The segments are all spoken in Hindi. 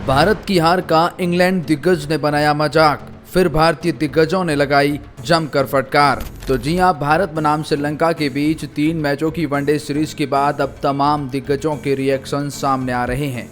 भारत की हार का इंग्लैंड दिग्गज ने बनाया मजाक, फिर भारतीय दिग्गजों ने लगाई जमकर फटकार। तो जी हां, भारत बनाम श्रीलंका के बीच 3 मैचों की वनडे सीरीज के बाद अब तमाम दिग्गजों के रिएक्शन सामने आ रहे हैं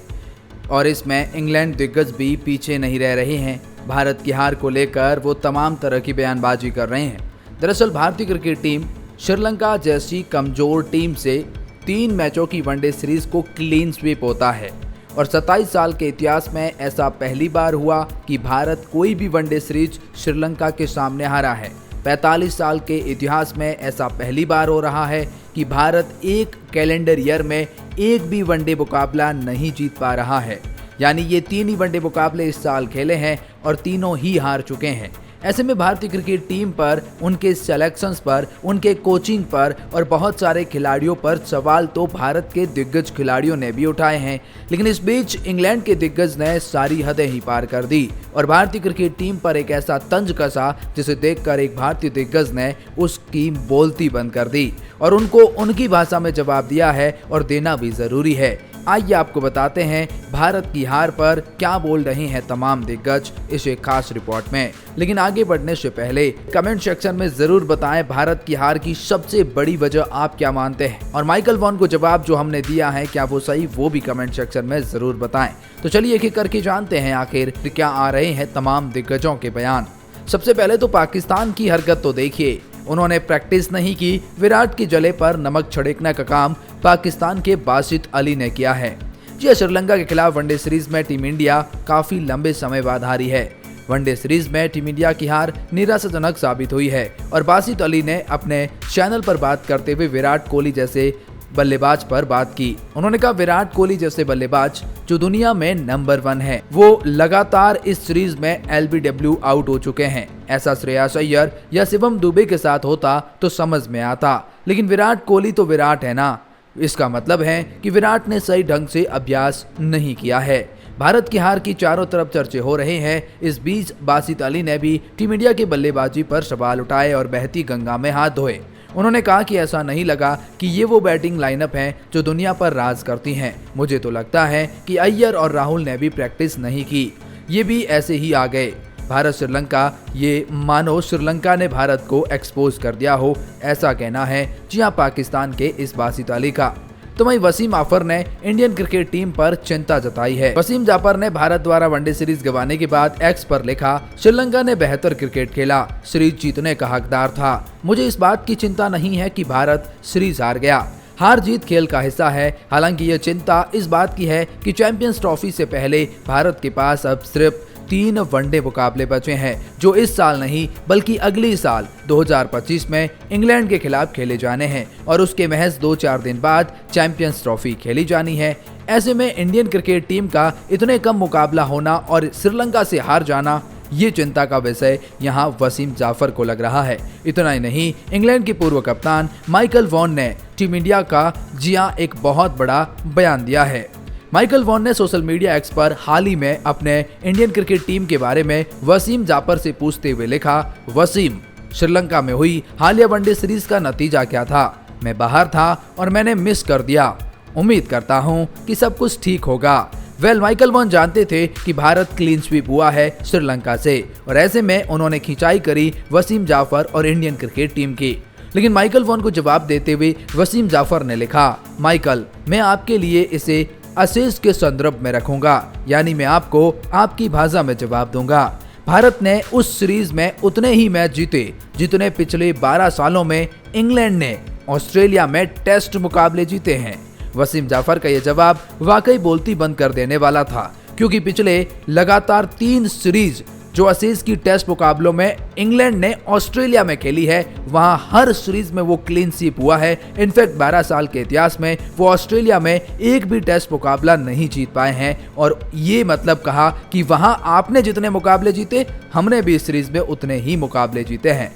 और इसमें इंग्लैंड दिग्गज भी पीछे नहीं रह रहे हैं। भारत की हार को लेकर वो तमाम तरह की बयानबाजी कर रहे हैं। दरअसल भारतीय क्रिकेट टीम श्रीलंका जैसी कमजोर टीम से 3 मैचों की वनडे सीरीज को क्लीन स्वीप होता है और 27 साल के इतिहास में ऐसा पहली बार हुआ कि भारत कोई भी वनडे सीरीज श्रीलंका के सामने हारा है। 45 साल के इतिहास में ऐसा पहली बार हो रहा है कि भारत एक कैलेंडर ईयर में एक भी वनडे मुकाबला नहीं जीत पा रहा है। यानी ये 3 ही वनडे मुकाबले इस साल खेले हैं और तीनों ही हार चुके हैं। ऐसे में भारतीय क्रिकेट टीम पर, उनके सिलेक्शंस पर, उनके कोचिंग पर और बहुत सारे खिलाड़ियों पर सवाल तो भारत के दिग्गज खिलाड़ियों ने भी उठाए हैं। लेकिन इस बीच इंग्लैंड के दिग्गज ने सारी हदें ही पार कर दी और भारतीय क्रिकेट टीम पर एक ऐसा तंज कसा जिसे देखकर एक भारतीय दिग्गज ने उसकी बोलती बंद कर दी और उनको उनकी भाषा में जवाब दिया है और देना भी जरूरी है। आइए आपको बताते हैं भारत की हार पर क्या बोल रहे हैं तमाम दिग्गज इस एक खास रिपोर्ट में। लेकिन आगे बढ़ने से पहले कमेंट सेक्शन में जरूर बताएं भारत की हार की सबसे बड़ी वजह आप क्या मानते हैं और माइकल वॉन को जवाब जो हमने दिया है क्या वो सही, वो भी कमेंट सेक्शन में जरूर बताएं। तो चलिए एक एक करके जानते हैं आखिर क्या आ रहे हैं तमाम दिग्गजों के बयान। सबसे पहले तो पाकिस्तान की हरकत तो देखिए, उन्होंने प्रैक्टिस नहीं की। विराट की जले पर नमक छिड़कने का काम पाकिस्तान के बासित अली ने किया है। जी, श्रीलंका के खिलाफ वनडे सीरीज में टीम इंडिया काफी लंबे समय बाद हारी है। वनडे सीरीज में टीम इंडिया की हार निराशाजनक साबित हुई है और बासित अली ने अपने चैनल पर बात करते हुए विराट कोहली जैसे बल्लेबाज पर बात की। उन्होंने कहा विराट कोहली जैसे बल्लेबाज जो दुनिया में नंबर 1 है, वो लगातार इस सीरीज में LBW आउट हो चुके हैं। ऐसा श्रेयस अय्यर या शिवम दुबे के साथ होता तो समझ में आता, लेकिन विराट कोहली तो विराट है ना। इसका मतलब है कि विराट ने सही ढंग से अभ्यास नहीं किया है। भारत की हार की चारों तरफ चर्चे हो रहे हैं। इस बीच बासित अली ने भी टीम इंडिया की बल्लेबाजी पर सवाल उठाए और बहती गंगा में हाथ धोए। उन्होंने कहा कि ऐसा नहीं लगा कि ये वो बैटिंग लाइनअप है जो दुनिया पर राज करती हैं। मुझे तो लगता है कि अय्यर और राहुल ने भी प्रैक्टिस नहीं की, ये भी ऐसे ही आ गए। भारत श्रीलंका, ये मानो श्रीलंका ने भारत को एक्सपोज कर दिया हो, ऐसा कहना है जी हां पाकिस्तान के इस बासित अली का। तो वहीं वसीम जाफर ने इंडियन क्रिकेट टीम पर चिंता जताई है। वसीम जाफर ने भारत द्वारा वनडे सीरीज गंवाने के बाद एक्स पर लिखा, श्रीलंका ने बेहतर क्रिकेट खेला, सीरीज जीतने का हकदार था। मुझे इस बात की चिंता नहीं है कि भारत सीरीज हार गया। हार जीत खेल का हिस्सा है। हालांकि ये चिंता इस बात की है कि चैंपियंस ट्रॉफी से पहले भारत के पास अब सिर्फ 3 वनडे मुकाबले बचे हैं जो इस साल नहीं बल्कि अगली साल 2025 में इंग्लैंड के खिलाफ खेले जाने हैं और उसके महज 2-4 दिन बाद चैंपियंस ट्रॉफी खेली जानी है। ऐसे में इंडियन क्रिकेट टीम का इतने कम मुकाबला होना और श्रीलंका से हार जाना, ये चिंता का विषय यहाँ वसीम जाफर को लग रहा है। इतना ही नहीं, इंग्लैंड के पूर्व कप्तान माइकल वॉन ने टीम इंडिया का जी हां एक बहुत बड़ा बयान दिया है। माइकल वॉन ने सोशल मीडिया एक्स पर हाल ही में अपने इंडियन क्रिकेट टीम के बारे में वसीम जाफर से पूछते हुए लिखा, वसीम, श्रीलंका में हुई हालिया वनडे सीरीज का नतीजा क्या था? मैं बाहर था और मैंने मिस कर दिया। उम्मीद करता हूं कि सब कुछ ठीक होगा। माइकल वॉन जानते थे कि भारत क्लीन स्वीप हुआ है श्रीलंका से और ऐसे में उन्होंने खिंचाई करी वसीम जाफर और इंडियन क्रिकेट टीम की। लेकिन माइकल वॉन को जवाब देते हुए वसीम जाफर ने लिखा, माइकल, मैं आपके लिए इसे अशेष के संदर्भ में रखूंगा, यानी मैं आपको आपकी भाषा में जवाब दूंगा। भारत ने उस सीरीज में उतने ही मैच जीते जितने पिछले 12 सालों में इंग्लैंड ने ऑस्ट्रेलिया में टेस्ट मुकाबले जीते हैं। वसीम जाफर का यह जवाब वाकई बोलती बंद कर देने वाला था, क्योंकि पिछले लगातार 3 सीरीज जो अशेष की टेस्ट मुकाबलों में इंग्लैंड ने ऑस्ट्रेलिया में खेली है, वहां हर सीरीज में वो क्लीन स्वीप हुआ है। इनफैक्ट 12 साल के इतिहास में वो ऑस्ट्रेलिया में एक भी टेस्ट मुकाबला नहीं जीत पाए हैं और ये मतलब कहा कि वहां आपने जितने मुकाबले जीते, हमने भी इस सीरीज में उतने ही मुकाबले जीते हैं।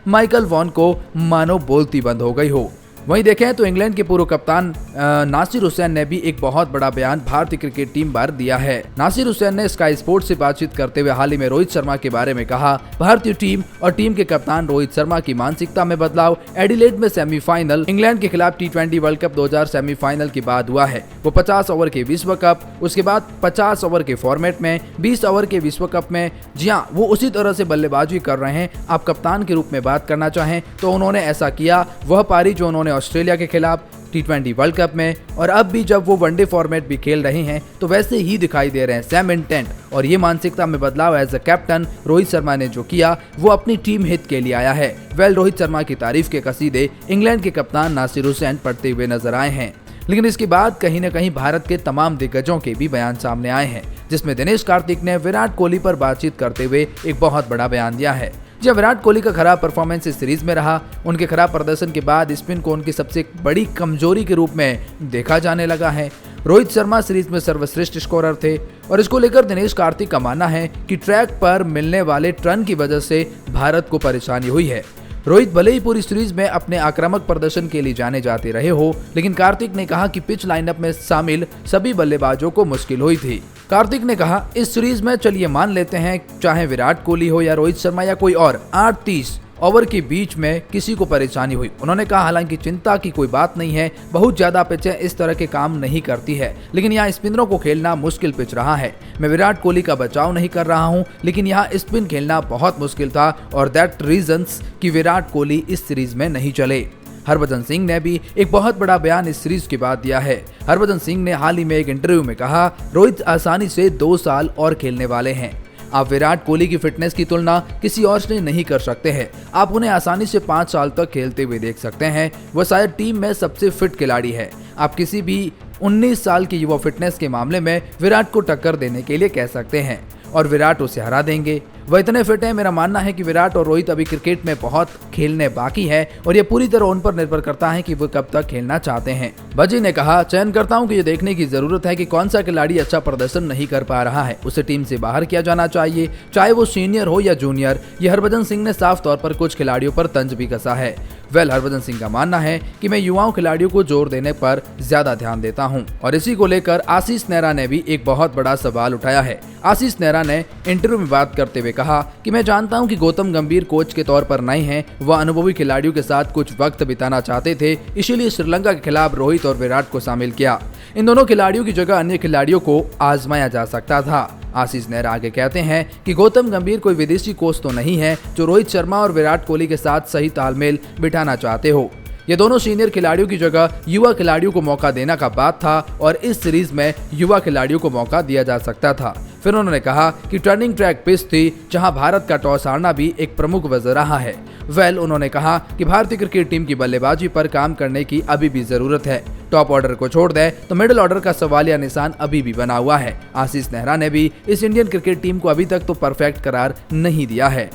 माइकल वॉन को मानो बोलती बंद हो गई हो। वहीं देखें तो इंग्लैंड के पूर्व कप्तान नासिर हुसैन ने भी एक बहुत बड़ा बयान भारतीय क्रिकेट टीम पर दिया है। नासिर हुसैन ने स्काई स्पोर्ट्स से बातचीत करते हुए हाल ही में रोहित शर्मा के बारे में कहा, भारतीय टीम और टीम के कप्तान रोहित शर्मा की मानसिकता में बदलाव एडिलेड में सेमीफाइनल इंग्लैंड के खिलाफ T20 वर्ल्ड कप 2000 सेमीफाइनल के बाद हुआ है। वो 50 ओवर के विश्व कप, उसके बाद 50 ओवर के फॉर्मेट में 20 ओवर के विश्व कप में, जी हाँ, वो उसी तरह से बल्लेबाजी कर रहे हैं। आप कप्तान के रूप में बात करना चाहें तो उन्होंने ऐसा किया। वह पारी जो उन्होंने ऑस्ट्रेलिया के खिलाफ T20 वर्ल्ड कप में और अब भी जब वो वनडे फॉर्मेट भी खेल रहे हैं तो वैसे ही दिखाई दे रहे हैं। सेम इंटेंट और ये मानसिकता में बदलाव as a captain Rohit Sharma ने जो किया वो अपनी टीम हित के लिए आया है। रोहित शर्मा की तारीफ के कसीदे इंग्लैंड के कप्तान नासिर हुसैन पढ़ते हुए नजर आए हैं। लेकिन इसके बाद कहीं न कहीं भारत के तमाम दिग्गजों के भी बयान सामने आए हैं, जिसमें दिनेश कार्तिक ने विराट कोहली पर बातचीत करते हुए एक बहुत बड़ा बयान दिया है। जब विराट कोहली का खराब परफॉर्मेंस इस सीरीज में रहा, उनके खराब प्रदर्शन के बाद स्पिन को उनकी सबसे बड़ी कमजोरी के रूप में देखा जाने लगा है। रोहित शर्मा सीरीज में सर्वश्रेष्ठ स्कोरर थे और इसको लेकर दिनेश कार्तिक का मानना है कि ट्रैक पर मिलने वाले टर्न की वजह से भारत को परेशानी हुई है। रोहित भले ही पूरी सीरीज में अपने आक्रामक प्रदर्शन के लिए जाने जाते रहे हो, लेकिन कार्तिक ने कहा कि पिच लाइनअप में शामिल सभी बल्लेबाजों को मुश्किल हुई थी। कार्तिक ने कहा, इस सीरीज में चलिए मान लेते हैं चाहे विराट कोहली हो या रोहित शर्मा या कोई और, 8-30 ओवर के बीच में किसी को परेशानी हुई। उन्होंने कहा, हालांकि चिंता की कोई बात नहीं है, बहुत ज्यादा पिचें इस तरह के काम नहीं करती है, लेकिन यहाँ स्पिनरों को खेलना मुश्किल पिच रहा है। मैं विराट कोहली का बचाव नहीं कर रहा हूँ, लेकिन यहाँ स्पिन खेलना बहुत मुश्किल था और दैट रीजंस कि विराट कोहली इस सीरीज में नहीं चले। हरभजन सिंह ने भी एक बहुत बड़ा बयान इस सीरीज के बाद दिया है। हरभजन सिंह ने हाल ही में एक इंटरव्यू में कहा, रोहित आसानी से 2 साल और खेलने वाले हैं। आप विराट कोहली की फिटनेस की तुलना किसी और से नहीं कर सकते हैं। आप उन्हें आसानी से 5 साल तक खेलते हुए देख सकते हैं। वह शायद टीम में सबसे फिट खिलाड़ी है। आप किसी भी 19 साल की युवा फिटनेस के मामले में विराट को टक्कर देने के लिए कह सकते हैं और विराट उसे हरा देंगे। वह इतने फिट हैं। मेरा मानना है कि विराट और रोहित अभी क्रिकेट में बहुत खेलने बाकी है और ये पूरी तरह उन पर निर्भर करता है कि वो कब तक खेलना चाहते हैं। भज्जी ने कहा, चयनकर्ताओं को ये देखने की जरूरत है कि कौन सा खिलाड़ी अच्छा प्रदर्शन नहीं कर पा रहा है, उसे टीम से बाहर किया जाना चाहिए, चाहे वो सीनियर हो या जूनियर। ये हरभजन सिंह ने साफ तौर पर कुछ खिलाड़ियों पर तंज भी कसा है। हरभजन सिंह का मानना है कि मैं युवाओं खिलाड़ियों को जोर देने पर ज्यादा ध्यान देता हूं और इसी को लेकर आशीष नेहरा ने भी एक बहुत बड़ा सवाल उठाया है। आशीष नेहरा ने इंटरव्यू में बात करते हुए कहा कि मैं जानता हूं कि गौतम गंभीर कोच के तौर पर नए हैं, वह अनुभवी खिलाड़ियों के साथ कुछ वक्त बिताना चाहते थे, इसीलिए श्रीलंका के खिलाफ रोहित और विराट को शामिल किया। इन दोनों खिलाड़ियों की जगह अन्य खिलाड़ियों को आजमाया जा सकता था। आशीष नेहरा आगे कहते हैं कि गौतम गंभीर कोई विदेशी कोच तो नहीं है जो रोहित शर्मा और विराट कोहली के साथ सही तालमेल बिठाना चाहते हो। ये दोनों सीनियर खिलाड़ियों की जगह युवा खिलाड़ियों को मौका देना का बात था और इस सीरीज में युवा खिलाड़ियों को मौका दिया जा सकता था। फिर उन्होंने कहा कि टर्निंग ट्रैक पिच थी जहां भारत का टॉस हारना भी एक प्रमुख वजह रहा है। उन्होंने कहा कि भारतीय क्रिकेट टीम की बल्लेबाजी पर काम करने की अभी भी जरूरत है। टॉप ऑर्डर को छोड़ दे तो मिडिल ऑर्डर का सवालिया निशान अभी भी बना हुआ है। आशीष नेहरा ने भी इस इंडियन क्रिकेट टीम को अभी तक तो परफेक्ट करार नहीं दिया है।